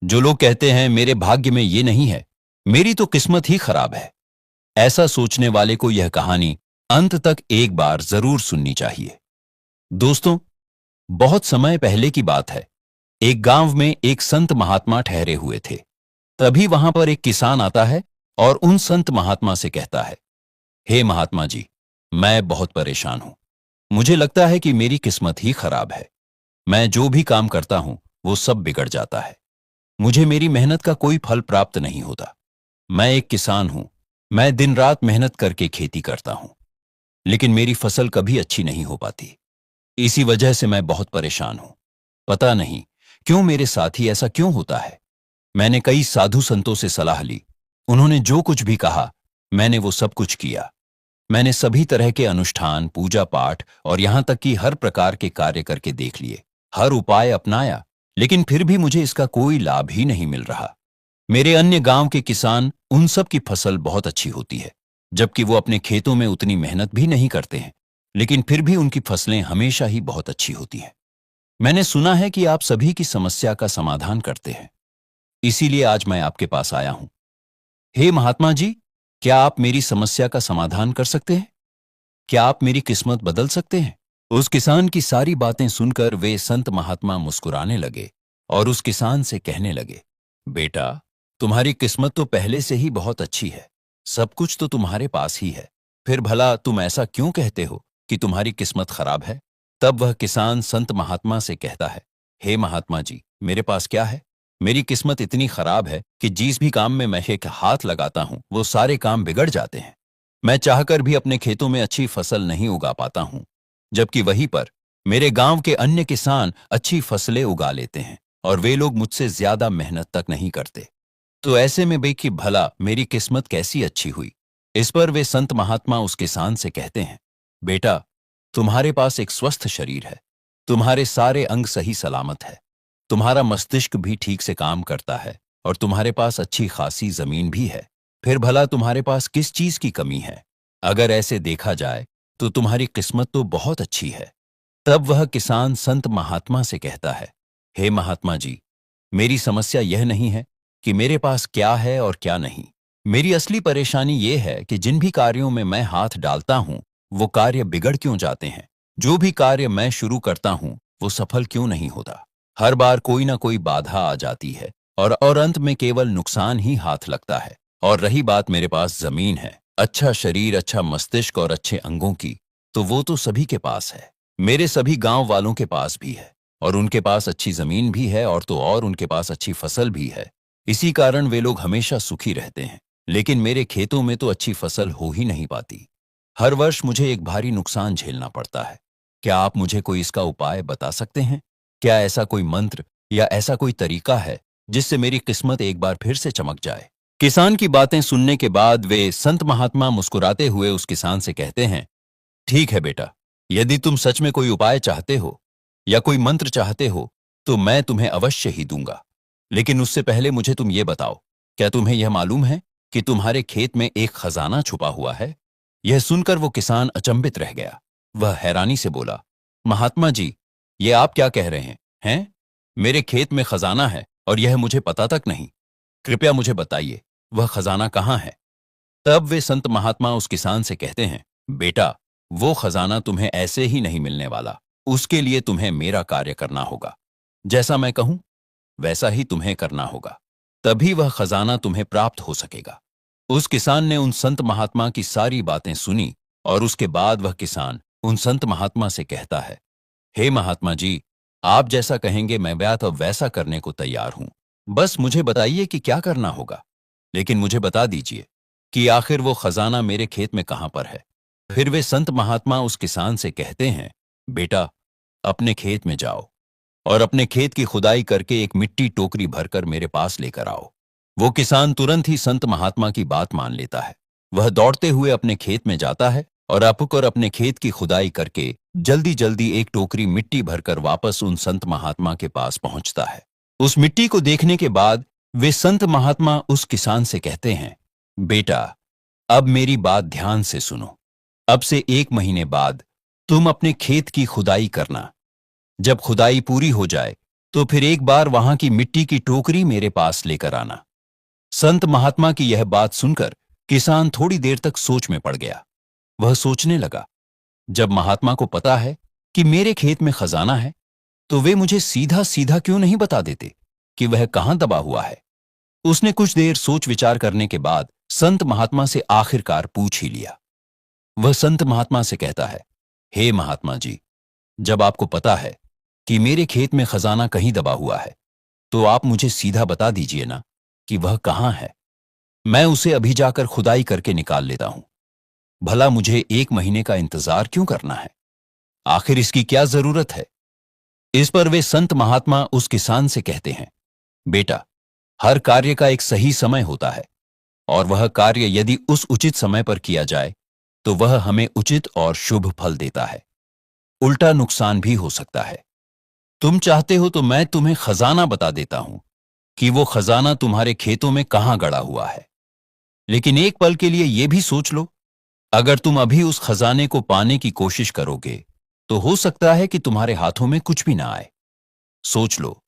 जो लोग कहते हैं मेरे भाग्य में ये नहीं है, मेरी तो किस्मत ही खराब है, ऐसा सोचने वाले को यह कहानी अंत तक एक बार जरूर सुननी चाहिए। दोस्तों, बहुत समय पहले की बात है। एक गांव में एक संत महात्मा ठहरे हुए थे। तभी वहां पर एक किसान आता है और उन संत महात्मा से कहता है, हे महात्मा जी, मैं बहुत परेशान हूं। मुझे लगता है कि मेरी किस्मत ही खराब है। मैं जो भी काम करता हूं वो सब बिगड़ जाता है। मुझे मेरी मेहनत का कोई फल प्राप्त नहीं होता। मैं एक किसान हूं। मैं दिन रात मेहनत करके खेती करता हूं, लेकिन मेरी फसल कभी अच्छी नहीं हो पाती। इसी वजह से मैं बहुत परेशान हूं। पता नहीं क्यों मेरे साथ ही ऐसा क्यों होता है। मैंने कई साधु संतों से सलाह ली। उन्होंने जो कुछ भी कहा मैंने वो सब कुछ किया। मैंने सभी तरह के अनुष्ठान, पूजा पाठ और यहां तक कि हर प्रकार के कार्य करके देख लिए, हर उपाय अपनाया, लेकिन फिर भी मुझे इसका कोई लाभ ही नहीं मिल रहा। मेरे अन्य गांव के किसान, उन सब की फसल बहुत अच्छी होती है, जबकि वो अपने खेतों में उतनी मेहनत भी नहीं करते हैं, लेकिन फिर भी उनकी फसलें हमेशा ही बहुत अच्छी होती हैं। मैंने सुना है कि आप सभी की समस्या का समाधान करते हैं, इसीलिए आज मैं आपके पास आया हूं। हे महात्मा जी, क्या आप मेरी समस्या का समाधान कर सकते हैं? क्या आप मेरी किस्मत बदल सकते हैं? उस किसान की सारी बातें सुनकर वे संत महात्मा मुस्कुराने लगे और उस किसान से कहने लगे, बेटा, तुम्हारी किस्मत तो पहले से ही बहुत अच्छी है। सब कुछ तो तुम्हारे पास ही है। फिर भला तुम ऐसा क्यों कहते हो कि तुम्हारी किस्मत खराब है? तब वह किसान संत महात्मा से कहता है, हे महात्मा जी, मेरे पास क्या है? मेरी किस्मत इतनी खराब है कि जिस भी काम में मैं एक हाथ लगाता हूं वो सारे काम बिगड़ जाते हैं। मैं चाहकर भी अपने खेतों में अच्छी फसल नहीं उगा पाता हूं, जबकि वहीं पर मेरे गांव के अन्य किसान अच्छी फसलें उगा लेते हैं और वे लोग मुझसे ज्यादा मेहनत तक नहीं करते। तो ऐसे में भाई कि भला मेरी किस्मत कैसी अच्छी हुई? इस पर वे संत महात्मा उस किसान से कहते हैं, बेटा, तुम्हारे पास एक स्वस्थ शरीर है। तुम्हारे सारे अंग सही सलामत है। तुम्हारा मस्तिष्क भी ठीक से काम करता है और तुम्हारे पास अच्छी खासी जमीन भी है। फिर भला तुम्हारे पास किस चीज की कमी है? अगर ऐसे देखा जाए तो तुम्हारी किस्मत तो बहुत अच्छी है। तब वह किसान संत महात्मा से कहता है, हे महात्मा जी, मेरी समस्या यह नहीं है कि मेरे पास क्या है और क्या नहीं। मेरी असली परेशानी यह है कि जिन भी कार्यों में मैं हाथ डालता हूं वो कार्य बिगड़ क्यों जाते हैं। जो भी कार्य मैं शुरू करता हूं वो सफल क्यों नहीं होता। हर बार कोई ना कोई बाधा आ जाती है और अंत में केवल नुकसान ही हाथ लगता है। और रही बात मेरे पास जमीन है, अच्छा शरीर, अच्छा मस्तिष्क और अच्छे अंगों की, तो वो तो सभी के पास है। मेरे सभी गांव वालों के पास भी है और उनके पास अच्छी जमीन भी है और उनके पास अच्छी फसल भी है। इसी कारण वे लोग हमेशा सुखी रहते हैं। लेकिन मेरे खेतों में तो अच्छी फसल हो ही नहीं पाती। हर वर्ष मुझे एक भारी नुकसान झेलना पड़ता है। क्या आप मुझे कोई इसका उपाय बता सकते हैं? क्या ऐसा कोई मंत्र या ऐसा कोई तरीका है जिससे मेरी किस्मत एक बार फिर से चमक जाए? किसान की बातें सुनने के बाद वे संत महात्मा मुस्कुराते हुए उस किसान से कहते हैं, ठीक है बेटा, यदि तुम सच में कोई उपाय चाहते हो या कोई मंत्र चाहते हो तो मैं तुम्हें अवश्य ही दूंगा। लेकिन उससे पहले मुझे तुम ये बताओ, क्या तुम्हें यह मालूम है कि तुम्हारे खेत में एक खजाना छुपा हुआ है? यह सुनकर वो किसान अचंभित रह गया। वह हैरानी से बोला, महात्मा जी, ये आप क्या कह रहे हैं? मेरे खेत में खजाना है और यह मुझे पता तक नहीं। कृपया मुझे बताइए, वह खजाना कहाँ है? तब वे संत महात्मा उस किसान से कहते हैं, बेटा, वो खजाना तुम्हें ऐसे ही नहीं मिलने वाला। उसके लिए तुम्हें मेरा कार्य करना होगा। जैसा मैं कहूं वैसा ही तुम्हें करना होगा, तभी वह खजाना तुम्हें प्राप्त हो सकेगा। उस किसान ने उन संत महात्मा की सारी बातें सुनी और उसके बाद वह किसान उन संत महात्मा से कहता है, हे महात्मा जी, आप जैसा कहेंगे मैं वैसा करने को तैयार हूं। बस मुझे बताइए कि क्या करना होगा। लेकिन मुझे बता दीजिए कि आखिर वो खजाना मेरे खेत में कहां पर है। फिर वे संत महात्मा उस किसान से कहते हैं, बेटा, अपने खेत में जाओ और अपने खेत की खुदाई करके एक मिट्टी टोकरी भरकर मेरे पास लेकर आओ। वो किसान तुरंत ही संत महात्मा की बात मान लेता है। वह दौड़ते हुए अपने खेत में जाता है और अपने खेत की खुदाई करके जल्दी जल्दी एक टोकरी मिट्टी भरकर वापस उन संत महात्मा के पास पहुंचता है। उस मिट्टी को देखने के बाद वे संत महात्मा उस किसान से कहते हैं, बेटा, अब मेरी बात ध्यान से सुनो। अब से 1 महीने बाद तुम अपने खेत की खुदाई करना। जब खुदाई पूरी हो जाए तो फिर एक बार वहां की मिट्टी की टोकरी मेरे पास लेकर आना। संत महात्मा की यह बात सुनकर किसान थोड़ी देर तक सोच में पड़ गया। वह सोचने लगा, जब महात्मा को पता है कि मेरे खेत में खजाना है, तो वे मुझे सीधा सीधा क्यों नहीं बता देते कि वह कहां दबा हुआ है। उसने कुछ देर सोच विचार करने के बाद संत महात्मा से आखिरकार पूछ ही लिया। वह संत महात्मा से कहता है, हे महात्मा जी, जब आपको पता है कि मेरे खेत में खजाना कहीं दबा हुआ है, तो आप मुझे सीधा बता दीजिए ना कि वह कहां है। मैं उसे अभी जाकर खुदाई करके निकाल लेता हूं। भला मुझे 1 महीने का इंतजार क्यों करना है? आखिर इसकी क्या जरूरत है? इस पर वे संत महात्मा उस किसान से कहते हैं, बेटा, हर कार्य का एक सही समय होता है, और वह कार्य यदि उस उचित समय पर किया जाए तो वह हमें उचित और शुभ फल देता है। उल्टा नुकसान भी हो सकता है। तुम चाहते हो तो मैं तुम्हें खजाना बता देता हूं कि वो खजाना तुम्हारे खेतों में कहां गड़ा हुआ है। लेकिन एक पल के लिए यह भी सोच लो, अगर तुम अभी उस खजाने को पाने की कोशिश करोगे तो हो सकता है कि तुम्हारे हाथों में कुछ भी ना आए। सोच लो,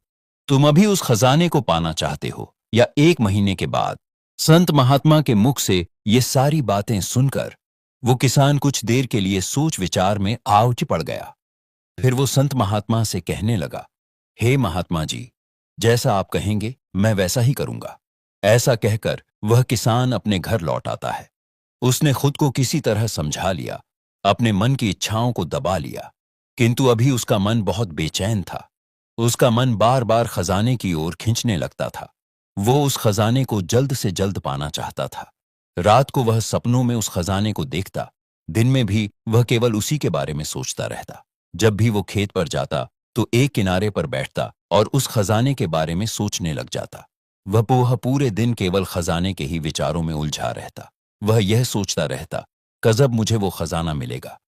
तुम अभी उस खजाने को पाना चाहते हो या 1 महीने के बाद। संत महात्मा के मुख से ये सारी बातें सुनकर वो किसान कुछ देर के लिए सोच विचार में आवज पड़ गया। फिर वो संत महात्मा से कहने लगा, हे महात्मा जी, जैसा आप कहेंगे मैं वैसा ही करूंगा। ऐसा कहकर वह किसान अपने घर लौट आता है। उसने खुद को किसी तरह समझा लिया, अपने मन की इच्छाओं को दबा लिया, किंतु अभी उसका मन बहुत बेचैन था। उसका मन बार बार खजाने की ओर खींचने लगता था। वो उस खजाने को जल्द से जल्द पाना चाहता था। रात को वह सपनों में उस खजाने को देखता, दिन में भी वह केवल उसी के बारे में सोचता रहता। जब भी वो खेत पर जाता तो एक किनारे पर बैठता और उस खजाने के बारे में सोचने लग जाता। वह पूरे दिन केवल खजाने के ही विचारों में उलझा रहता। वह यह सोचता रहता, कजब मुझे वो खजाना मिलेगा,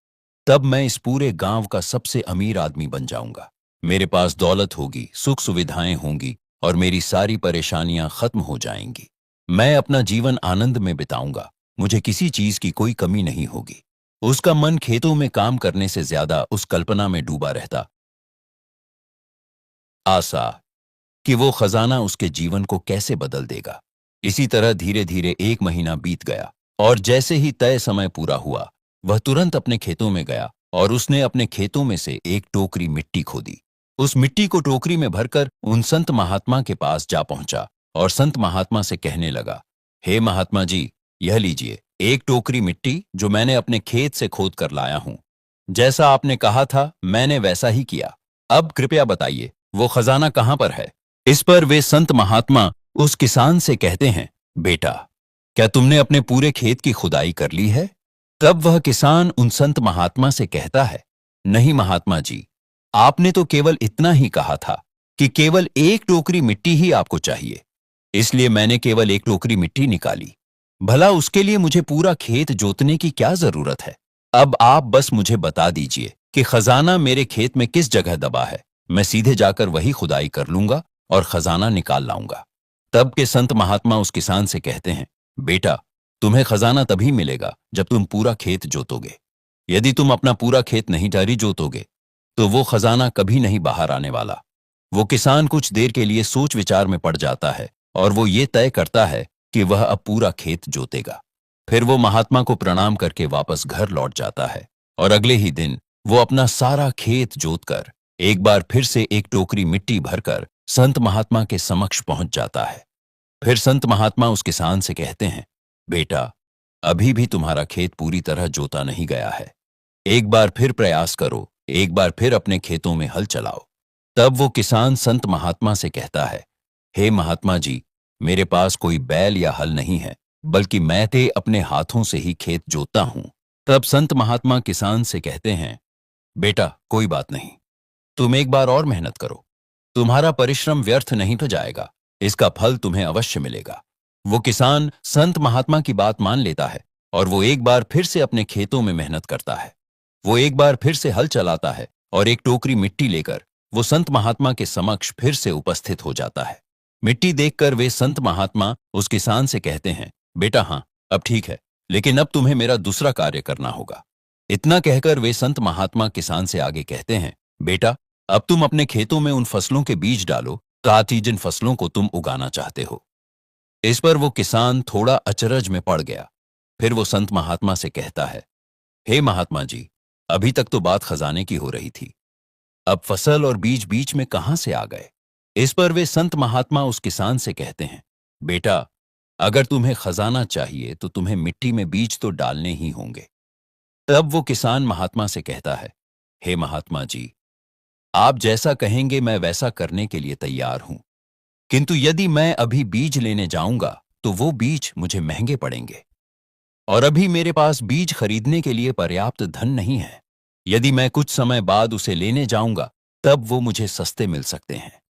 तब मैं इस पूरे गांव का सबसे अमीर आदमी बन जाऊंगा। मेरे पास दौलत होगी, सुख सुविधाएं होंगी और मेरी सारी परेशानियां खत्म हो जाएंगी। मैं अपना जीवन आनंद में बिताऊंगा, मुझे किसी चीज की कोई कमी नहीं होगी। उसका मन खेतों में काम करने से ज्यादा उस कल्पना में डूबा रहता, आशा कि वो खजाना उसके जीवन को कैसे बदल देगा। इसी तरह धीरे धीरे 1 महीना बीत गया और जैसे ही तय समय पूरा हुआ, वह तुरंत अपने खेतों में गया और उसने अपने खेतों में से एक टोकरी मिट्टी खोदी। उस मिट्टी को टोकरी में भरकर उन संत महात्मा के पास जा पहुंचा और संत महात्मा से कहने लगा, हे महात्मा जी, यह लीजिए एक टोकरी मिट्टी जो मैंने अपने खेत से खोद कर लाया हूं। जैसा आपने कहा था मैंने वैसा ही किया। अब कृपया बताइए वो खजाना कहां पर है। इस पर वे संत महात्मा उस किसान से कहते हैं, बेटा, क्या तुमने अपने पूरे खेत की खुदाई कर ली है? तब वह किसान उन संत महात्मा से कहता है, नहीं महात्मा जी, आपने तो केवल इतना ही कहा था कि केवल एक टोकरी मिट्टी ही आपको चाहिए, इसलिए मैंने केवल एक टोकरी मिट्टी निकाली। भला उसके लिए मुझे पूरा खेत जोतने की क्या जरूरत है? अब आप बस मुझे बता दीजिए कि खजाना मेरे खेत में किस जगह दबा है, मैं सीधे जाकर वही खुदाई कर लूंगा और खजाना निकाल लाऊंगा। तब के संत महात्मा उस किसान से कहते हैं, बेटा, तुम्हें खजाना तभी मिलेगा जब तुम पूरा खेत जोतोगे। यदि तुम अपना पूरा खेत नहीं जारी जोतोगे तो वो खजाना कभी नहीं बाहर आने वाला। वो किसान कुछ देर के लिए सोच विचार में पड़ जाता है और वो ये तय करता है कि वह अब पूरा खेत जोतेगा। फिर वो महात्मा को प्रणाम करके वापस घर लौट जाता है और अगले ही दिन वो अपना सारा खेत जोतकर एक बार फिर से एक टोकरी मिट्टी भरकर संत महात्मा के समक्ष पहुंच जाता है। फिर संत महात्मा उस किसान से कहते हैं, बेटा, अभी भी तुम्हारा खेत पूरी तरह जोता नहीं गया है। एक बार फिर प्रयास करो, एक बार फिर अपने खेतों में हल चलाओ। तब वो किसान संत महात्मा से कहता है, हे महात्मा जी, मेरे पास कोई बैल या हल नहीं है, बल्कि मैं ते अपने हाथों से ही खेत जोतता हूं। तब संत महात्मा किसान से कहते हैं, बेटा, कोई बात नहीं, तुम एक बार और मेहनत करो, तुम्हारा परिश्रम व्यर्थ नहीं तो जाएगा, इसका फल तुम्हें अवश्य मिलेगा। वो किसान संत महात्मा की बात मान लेता है और वो एक बार फिर से अपने खेतों में मेहनत करता है। वो एक बार फिर से हल चलाता है और एक टोकरी मिट्टी लेकर वो संत महात्मा के समक्ष फिर से उपस्थित हो जाता है। मिट्टी देखकर वे संत महात्मा उस किसान से कहते हैं, बेटा, हाँ, अब ठीक है, लेकिन अब तुम्हें मेरा दूसरा कार्य करना होगा। इतना कहकर वे संत महात्मा किसान से आगे कहते हैं, बेटा, अब तुम अपने खेतों में उन फसलों के बीज डालो ताकि जिन फसलों को तुम उगाना चाहते हो। इस पर वो किसान थोड़ा अचरज में पड़ गया। फिर वो संत महात्मा से कहता है, हे महात्मा जी, अभी तक तो बात खजाने की हो रही थी, अब फसल और बीज बीच में कहां से आ गए। इस पर वे संत महात्मा उस किसान से कहते हैं, बेटा, अगर तुम्हें खजाना चाहिए तो तुम्हें मिट्टी में बीज तो डालने ही होंगे। तब वो किसान महात्मा से कहता है, हे महात्मा जी, आप जैसा कहेंगे मैं वैसा करने के लिए तैयार हूं, किंतु यदि मैं अभी बीज लेने जाऊंगा तो वो बीज मुझे महंगे पड़ेंगे और अभी मेरे पास बीज खरीदने के लिए पर्याप्त धन नहीं है। यदि मैं कुछ समय बाद उसे लेने जाऊंगा तब वो मुझे सस्ते मिल सकते हैं।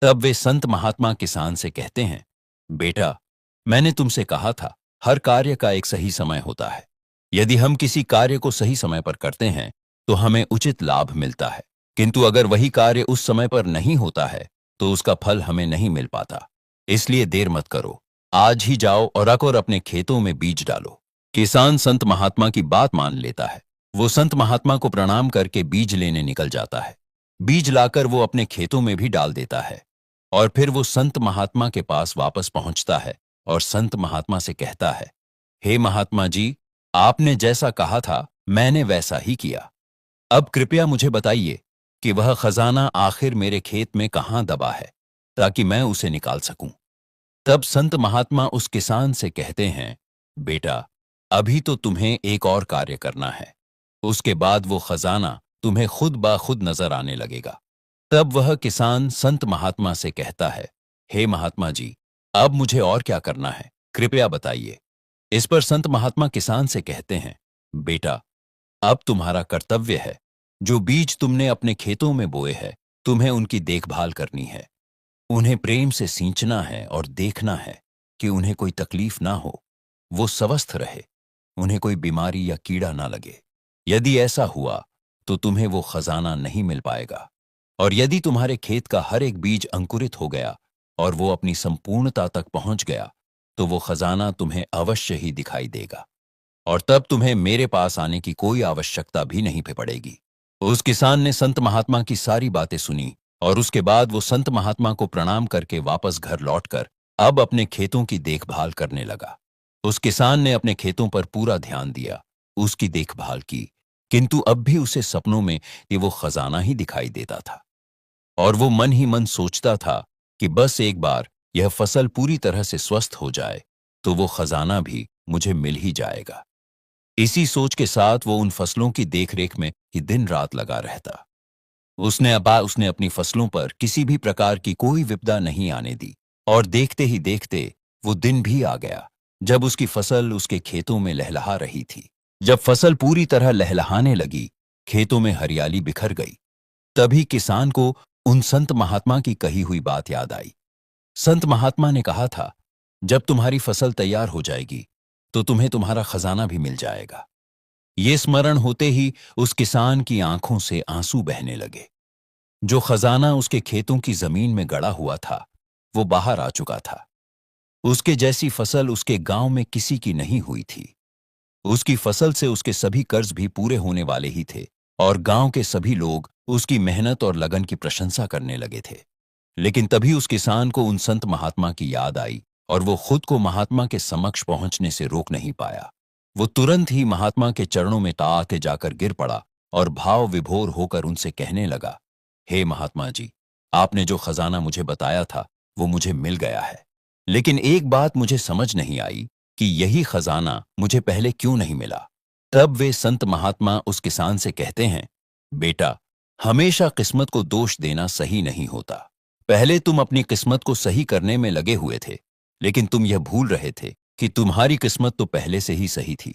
तब वे संत महात्मा किसान से कहते हैं, बेटा, मैंने तुमसे कहा था हर कार्य का एक सही समय होता है। यदि हम किसी कार्य को सही समय पर करते हैं तो हमें उचित लाभ मिलता है, किंतु अगर वही कार्य उस समय पर नहीं होता है तो उसका फल हमें नहीं मिल पाता। इसलिए देर मत करो, आज ही जाओ और आकर अपने खेतों में बीज डालो। किसान संत महात्मा की बात मान लेता है। वो संत महात्मा को प्रणाम करके बीज लेने निकल जाता है। बीज लाकर वो अपने खेतों में भी डाल देता है और फिर वो संत महात्मा के पास वापस पहुंचता है और संत महात्मा से कहता है, हे महात्मा जी, आपने जैसा कहा था मैंने वैसा ही किया। अब कृपया मुझे बताइए कि वह खजाना आखिर मेरे खेत में कहां दबा है ताकि मैं उसे निकाल सकूं। तब संत महात्मा उस किसान से कहते हैं, बेटा, अभी तो तुम्हें एक और कार्य करना है, उसके बाद वो खजाना तुम्हें खुद ब खुद नजर आने लगेगा। तब वह किसान संत महात्मा से कहता है, हे महात्मा जी, अब मुझे और क्या करना है, कृपया बताइए। इस पर संत महात्मा किसान से कहते हैं, बेटा, अब तुम्हारा कर्तव्य है, जो बीज तुमने अपने खेतों में बोए हैं तुम्हें उनकी देखभाल करनी है। उन्हें प्रेम से सींचना है और देखना है कि उन्हें कोई तकलीफ ना हो, वो स्वस्थ रहे, उन्हें कोई बीमारी या कीड़ा ना लगे। यदि ऐसा हुआ तो तुम्हें वो खजाना नहीं मिल पाएगा, और यदि तुम्हारे खेत का हर एक बीज अंकुरित हो गया और वो अपनी संपूर्णता तक पहुंच गया तो वो खजाना तुम्हें अवश्य ही दिखाई देगा और तब तुम्हें मेरे पास आने की कोई आवश्यकता भी नहीं पड़ेगी। उस किसान ने संत महात्मा की सारी बातें सुनी और उसके बाद वो संत महात्मा को प्रणाम करके वापस घर लौटकर अब अपने खेतों की देखभाल करने लगा। उस किसान ने अपने खेतों पर पूरा ध्यान दिया, उसकी देखभाल की, किंतु अब भी उसे सपनों में ये वो खजाना ही दिखाई देता था और वो मन ही मन सोचता था कि बस एक बार यह फसल पूरी तरह से स्वस्थ हो जाए तो वो खजाना भी मुझे मिल ही जाएगा। इसी सोच के साथ वो उन फसलों की देखरेख में ही दिन रात लगा रहता। उसने अपनी फसलों पर किसी भी प्रकार की कोई विपदा नहीं आने दी और देखते ही देखते वो दिन भी आ गया जब उसकी फसल उसके खेतों में लहलहा रही थी। जब फसल पूरी तरह लहलहाने लगी, खेतों में हरियाली बिखर गई, तभी किसान को उन संत महात्मा की कही हुई बात याद आई। संत महात्मा ने कहा था, जब तुम्हारी फसल तैयार हो जाएगी तो तुम्हें तुम्हारा खजाना भी मिल जाएगा। ये स्मरण होते ही उस किसान की आंखों से आंसू बहने लगे। जो खजाना उसके खेतों की जमीन में गड़ा हुआ था वो बाहर आ चुका था। उसके जैसी फसल उसके गांव में किसी की नहीं हुई थी। उसकी फसल से उसके सभी कर्ज भी पूरे होने वाले ही थे और गांव के सभी लोग उसकी मेहनत और लगन की प्रशंसा करने लगे थे। लेकिन तभी उस किसान को उन संत महात्मा की याद आई और वो खुद को महात्मा के समक्ष पहुंचने से रोक नहीं पाया। वो तुरंत ही महात्मा के चरणों में ताके जाकर गिर पड़ा और भाव विभोर होकर उनसे कहने लगा, हे महात्मा जी, आपने जो खजाना मुझे बताया था वो मुझे मिल गया है, लेकिन एक बात मुझे समझ नहीं आई कि यही खजाना मुझे पहले क्यों नहीं मिला। तब वे संत महात्मा उस किसान से कहते हैं, बेटा, हमेशा किस्मत को दोष देना सही नहीं होता। पहले तुम अपनी किस्मत को सही करने में लगे हुए थे, लेकिन तुम यह भूल रहे थे कि तुम्हारी किस्मत तो पहले से ही सही थी।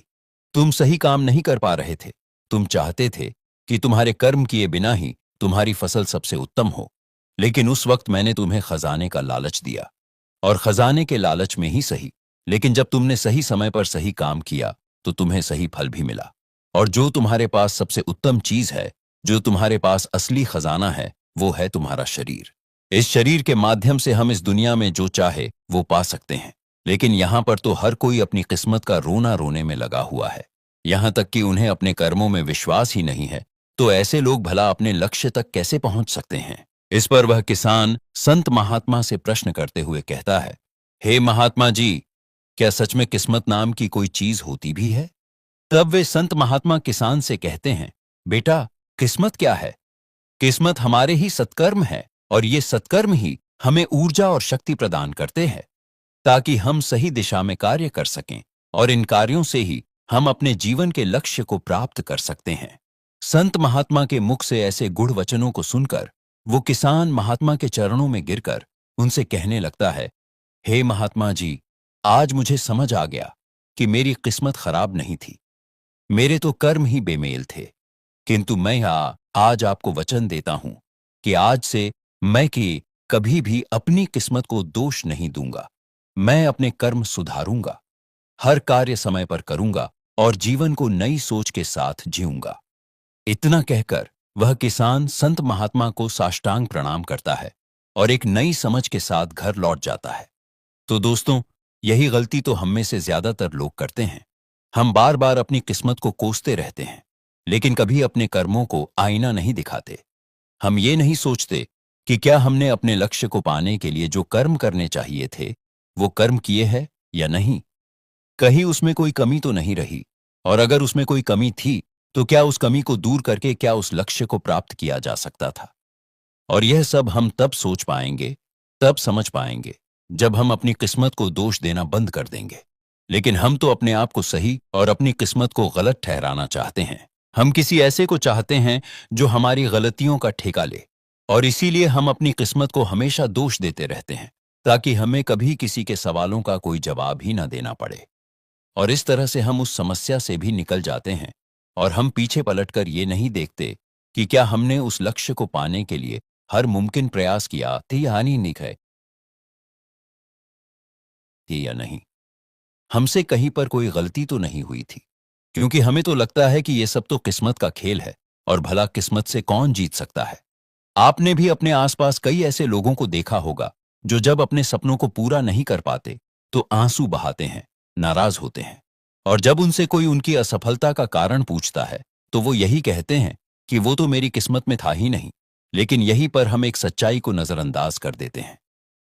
तुम सही काम नहीं कर पा रहे थे। तुम चाहते थे कि तुम्हारे कर्म किए बिना ही तुम्हारी फसल सबसे उत्तम हो, लेकिन उस वक्त मैंने तुम्हें खजाने का लालच दिया, और खजाने के लालच में ही सही, लेकिन जब तुमने सही समय पर सही काम किया तो तुम्हें सही फल भी मिला। और जो तुम्हारे पास सबसे उत्तम चीज है, जो तुम्हारे पास असली खजाना है, वो है तुम्हारा शरीर। इस शरीर के माध्यम से हम इस दुनिया में जो चाहे वो पा सकते हैं, लेकिन यहाँ पर तो हर कोई अपनी किस्मत का रोना रोने में लगा हुआ है। यहाँ तक कि उन्हें अपने कर्मों में विश्वास ही नहीं है तो ऐसे लोग भला अपने लक्ष्य तक कैसे पहुंच सकते हैं? इस पर वह किसान संत महात्मा से प्रश्न करते हुए कहता है, हे महात्मा जी, क्या सच में किस्मत नाम की कोई चीज होती भी है? तब वे संत महात्मा किसान से कहते हैं, बेटा, किस्मत क्या है? किस्मत हमारे ही सत्कर्म है, और ये सत्कर्म ही हमें ऊर्जा और शक्ति प्रदान करते हैं ताकि हम सही दिशा में कार्य कर सकें, और इन कार्यों से ही हम अपने जीवन के लक्ष्य को प्राप्त कर सकते हैं। संत महात्मा के मुख से ऐसे गूढ़ वचनों को सुनकर वो किसान महात्मा के चरणों में गिरकर उनसे कहने लगता है, हे महात्मा जी, आज मुझे समझ आ गया कि मेरी किस्मत खराब नहीं थी, मेरे तो कर्म ही बेमेल थे। किंतु मैं आज आपको वचन देता हूं कि आज से मैं कि कभी भी अपनी किस्मत को दोष नहीं दूंगा। मैं अपने कर्म सुधारूंगा, हर कार्य समय पर करूंगा और जीवन को नई सोच के साथ जीऊंगा। इतना कहकर वह किसान संत महात्मा को साष्टांग प्रणाम करता है और एक नई समझ के साथ घर लौट जाता है। तो दोस्तों, यही गलती तो हम में से ज्यादातर लोग करते हैं। हम बार बार अपनी किस्मत को कोसते रहते हैं, लेकिन कभी अपने कर्मों को आईना नहीं दिखाते। हम ये नहीं सोचते कि क्या हमने अपने लक्ष्य को पाने के लिए जो कर्म करने चाहिए थे वो कर्म किए हैं या नहीं, कहीं उसमें कोई कमी तो नहीं रही, और अगर उसमें कोई कमी थी तो क्या उस कमी को दूर करके क्या उस लक्ष्य को प्राप्त किया जा सकता था। और यह सब हम तब सोच पाएंगे, तब समझ पाएंगे जब हम अपनी किस्मत को दोष देना बंद कर देंगे। लेकिन हम तो अपने आप को सही और अपनी किस्मत को गलत ठहराना चाहते हैं। हम किसी ऐसे को चाहते हैं जो हमारी गलतियों का ठेका ले, और इसीलिए हम अपनी किस्मत को हमेशा दोष देते रहते हैं ताकि हमें कभी किसी के सवालों का कोई जवाब ही ना देना पड़े। और इस तरह से हम उस समस्या से भी निकल जाते हैं, और हम पीछे पलटकर ये नहीं देखते कि क्या हमने उस लक्ष्य को पाने के लिए हर मुमकिन प्रयास किया थी या नहीं थी या नहीं। हमसे कहीं पर कोई गलती तो नहीं हुई थी, क्योंकि हमें तो लगता है कि ये सब तो किस्मत का खेल है, और भला किस्मत से कौन जीत सकता है। आपने भी अपने आसपास कई ऐसे लोगों को देखा होगा जो जब अपने सपनों को पूरा नहीं कर पाते तो आंसू बहाते हैं, नाराज होते हैं, और जब उनसे कोई उनकी असफलता का कारण पूछता है तो वो यही कहते हैं कि वो तो मेरी किस्मत में था ही नहीं। लेकिन यहीं पर हम एक सच्चाई को नजरअंदाज कर देते हैं।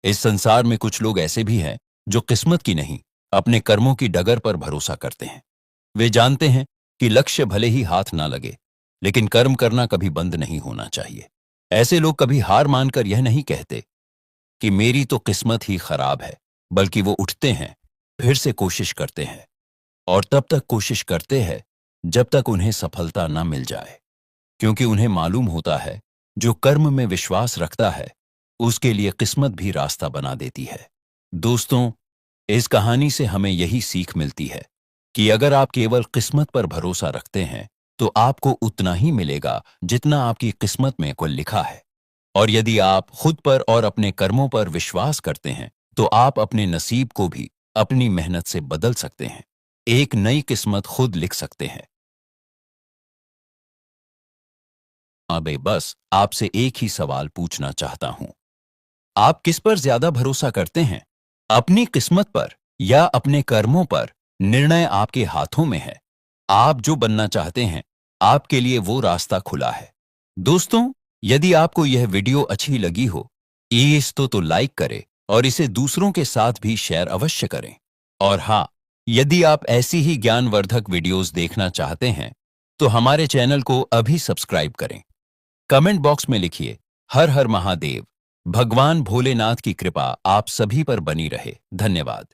इस संसार में कुछ लोग ऐसे भी हैं जो किस्मत की नहीं, अपने कर्मों की डगर पर भरोसा करते हैं। वे जानते हैं कि लक्ष्य भले ही हाथ ना लगे, लेकिन कर्म करना कभी बंद नहीं होना चाहिए। ऐसे लोग कभी हार मानकर यह नहीं कहते कि मेरी तो किस्मत ही खराब है, बल्कि वो उठते हैं, फिर से कोशिश करते हैं, और तब तक कोशिश करते हैं जब तक उन्हें सफलता ना मिल जाए, क्योंकि उन्हें मालूम होता है जो कर्म में विश्वास रखता है उसके लिए किस्मत भी रास्ता बना देती है। दोस्तों, इस कहानी से हमें यही सीख मिलती है कि अगर आप केवल किस्मत पर भरोसा रखते हैं तो आपको उतना ही मिलेगा जितना आपकी किस्मत में को लिखा है, और यदि आप खुद पर और अपने कर्मों पर विश्वास करते हैं तो आप अपने नसीब को भी अपनी मेहनत से बदल सकते हैं, एक नई किस्मत खुद लिख सकते हैं। अबे बस आपसे एक ही सवाल पूछना चाहता हूं, आप किस पर ज्यादा भरोसा करते हैं, अपनी किस्मत पर या अपने कर्मों पर? निर्णय आपके हाथों में है। आप जो बनना चाहते हैं आपके लिए वो रास्ता खुला है। दोस्तों, यदि आपको यह वीडियो अच्छी लगी हो इस तो लाइक करें और इसे दूसरों के साथ भी शेयर अवश्य करें। और हाँ, यदि आप ऐसी ही ज्ञानवर्धक वीडियोस देखना चाहते हैं तो हमारे चैनल को अभी सब्सक्राइब करें। कमेंट बॉक्स में लिखिए, हर हर महादेव। भगवान भोलेनाथ की कृपा आप सभी पर बनी रहे। धन्यवाद।